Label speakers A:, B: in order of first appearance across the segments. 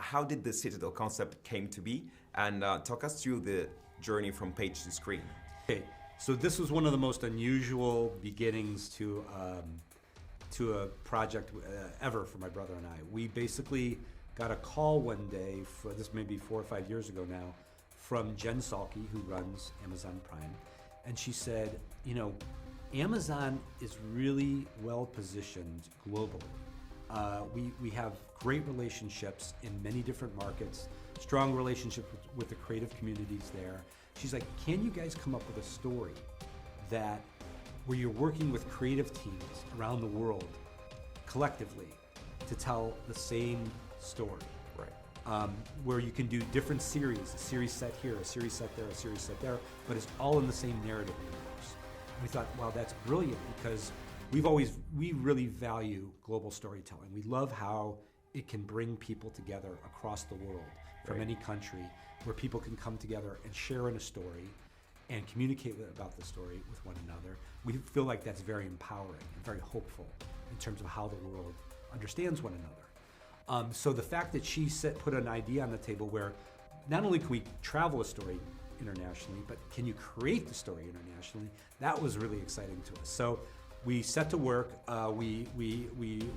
A: how did the Citadel concept came to be? And talk us through the journey from page to screen.
B: Okay, so this was one of the most unusual beginnings to a project ever for my brother and I. We basically got a call one day, for this may be 4 or 5 years ago now, from Jen Salke, who runs Amazon Prime, and she said, you know, Amazon is really well positioned globally. We have great relationships in many different markets, strong relationship with the creative communities there. She's like, can you guys come up with a story that where you're working with creative teams around the world collectively to tell the same story? Right. Where you can do different series, a series set here, a series set there, a series set there, but it's all in the same narrative universe. And we thought, wow, that's brilliant, because we really value global storytelling. We love how it can bring people together across the world from any country, where people can come together and share in a story and communicate about the story with one another. We feel like that's very empowering and very hopeful in terms of how the world understands one another. So the fact that she put an idea on the table where not only can we travel a story internationally, but can you create the story internationally, that was really exciting to us. So we set to work, we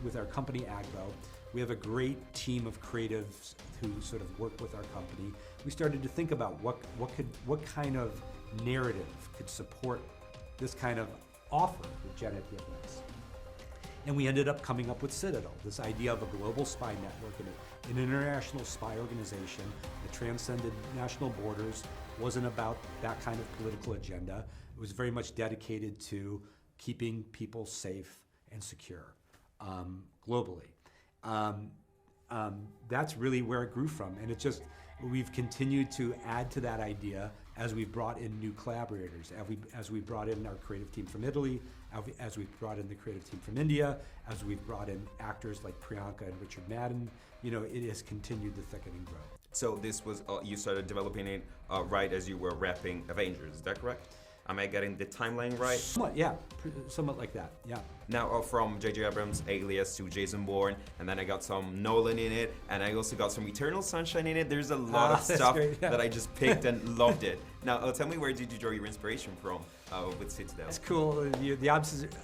B: with our company Agbo, we have a great team of creatives who sort of work with our company. We started to think about what kind of narrative could support this kind of offer that Jen had given us. And we ended up coming up with Citadel, this idea of a global spy network, an international spy organization that transcended national borders, wasn't about that kind of political agenda. It was very much dedicated to keeping people safe and secure globally. That's really where it grew from, and we've continued to add to that idea as we've brought in new collaborators, as we brought in our creative team from Italy, as we've brought in the creative team from India, as we've brought in actors like Priyanka and Richard Madden. You know, it has continued to thicken and grow.
A: So this was, you started developing it right as you were wrapping Avengers, is that correct? Am I getting the timeline right?
B: Somewhat, yeah, somewhat like that, yeah.
A: Now from J.J. Abrams' Alias to Jason Bourne, and then I got some Nolan in it, and I also got some Eternal Sunshine in it. There's a lot of stuff that I just picked and loved it. Now tell me, where did you draw your inspiration from with Citadel?
B: That's cool. The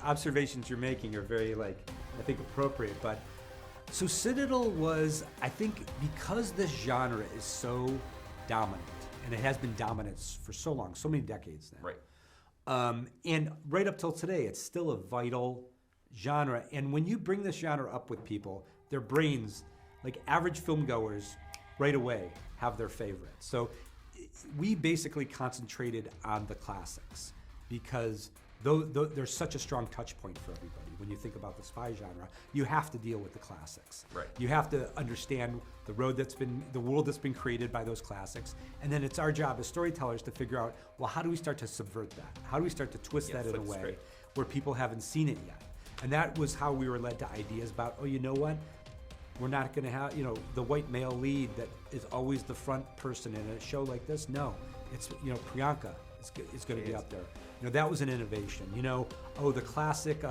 B: observations you're making are very, I think, appropriate. But so Citadel was, I think, because this genre is so dominant, and it has been dominant for so long, so many decades now.
A: Right.
B: And right up till today, it's still a vital genre. And when you bring this genre up with people, their brains, like average film goers, right away have their favorites. So we basically concentrated on the classics because there's such a strong touch point for everybody. When you think about the spy genre, you have to deal with the classics.
A: Right.
B: You have to understand the world that's been created by those classics, and then it's our job as storytellers to figure out, well, how do we start to subvert that? How do we start to twist that in a way where people haven't seen it yet? And that was how we were led to ideas about, oh, you know what? We're not going to have, the white male lead that is always the front person in a show like this. No, it's, Priyanka is going to be up there. That was an innovation. The classic,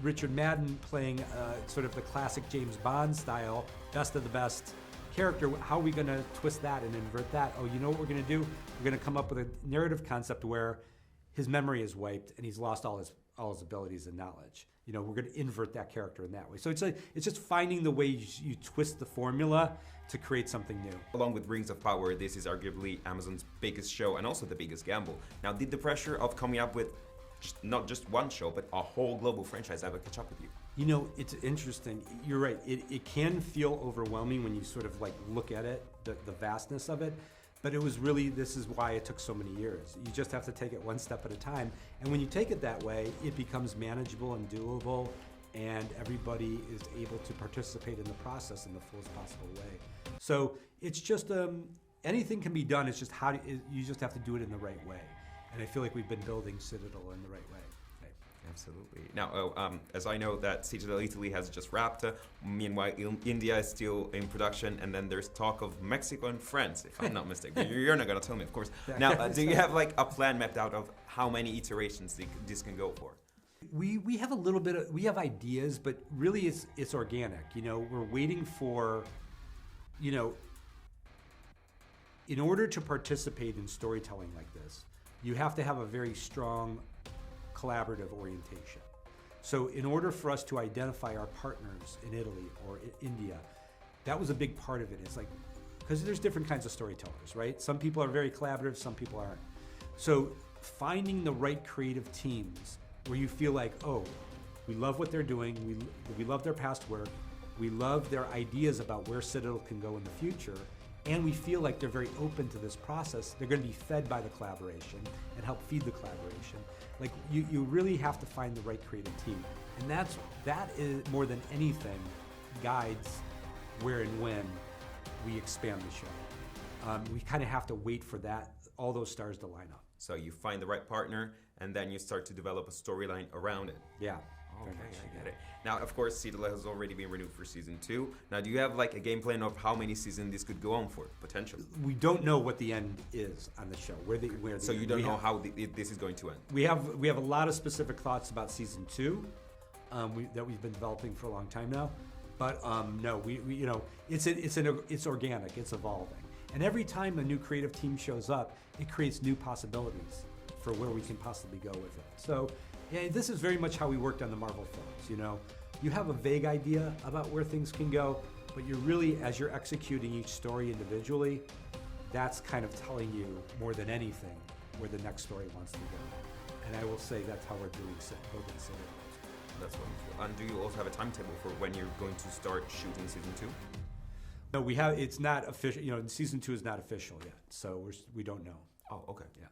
B: Richard Madden playing sort of the classic James Bond style, best of the best character. How are we going to twist that and invert that? Oh, you know what we're going to do? We're going to come up with a narrative concept where his memory is wiped and he's lost all his abilities and knowledge. We're going to invert that character in that way. So it's just finding the way you twist the formula to create something new.
A: Along with Rings of Power, this is arguably Amazon's biggest show and also the biggest gamble. Now, did the pressure of coming up with not just one show, but a whole global franchise ever catch up with you?
B: It's interesting. You're right. It can feel overwhelming when you sort of look at it, the vastness of it. But it was really, this is why it took so many years. You just have to take it one step at a time. And when you take it that way, it becomes manageable and doable, and everybody is able to participate in the process in the fullest possible way. So it's just, anything can be done. It's just you just have to do it in the right way. And I feel like we've been building Citadel in the right way.
A: Absolutely. Now, as I know that Citadel Italy has just wrapped, meanwhile India is still in production, and then there's talk of Mexico and France, if I'm not mistaken. You're not going to tell me, of course. Now, do you have a plan mapped out of how many iterations this can go for?
B: We have a little bit we have ideas, but really it's organic. We're waiting for you know, in order to participate in storytelling like this, you have to have a very strong collaborative orientation. So in order for us to identify our partners in Italy or India, that was a big part of it. It's like, because there's different kinds of storytellers, right? Some people are very collaborative, some people aren't. So finding the right creative teams where you feel like, oh, we love what they're doing, we love their past work, we love their ideas about where Citadel can go in the future, and we feel like they're very open to this process. They're going to be fed by the collaboration and help feed the collaboration. Like you really have to find the right creative team, and that is more than anything guides where and when we expand the show. We kind of have to wait for all those stars to line up.
A: So you find the right partner, and then you start to develop a storyline around it.
B: Yeah.
A: Okay, I get it. Now, of course, Citadel has already been renewed for season 2. Now, do you have like a game plan of how many seasons this could go on for, potentially?
B: We don't know what the end is on the show.
A: So you don't know how this is going to end?
B: We have a lot of specific thoughts about season 2 that we've been developing for a long time now. But no, we you know, it's organic, it's evolving. And every time a new creative team shows up, it creates new possibilities for where we can possibly go with it. So yeah, this is very much how we worked on the Marvel films. You know, you have a vague idea about where things can go, but you're really, as you're executing each story individually, that's kind of telling you more than anything where the next story wants to go. And I will say that's how we're building Citadel.
A: That's wonderful. And do you also have a timetable for when you're going to start shooting season 2?
B: No, we have. It's not official. You know, season 2 is not official yet, so we don't know.
A: Oh, okay.
B: Yeah.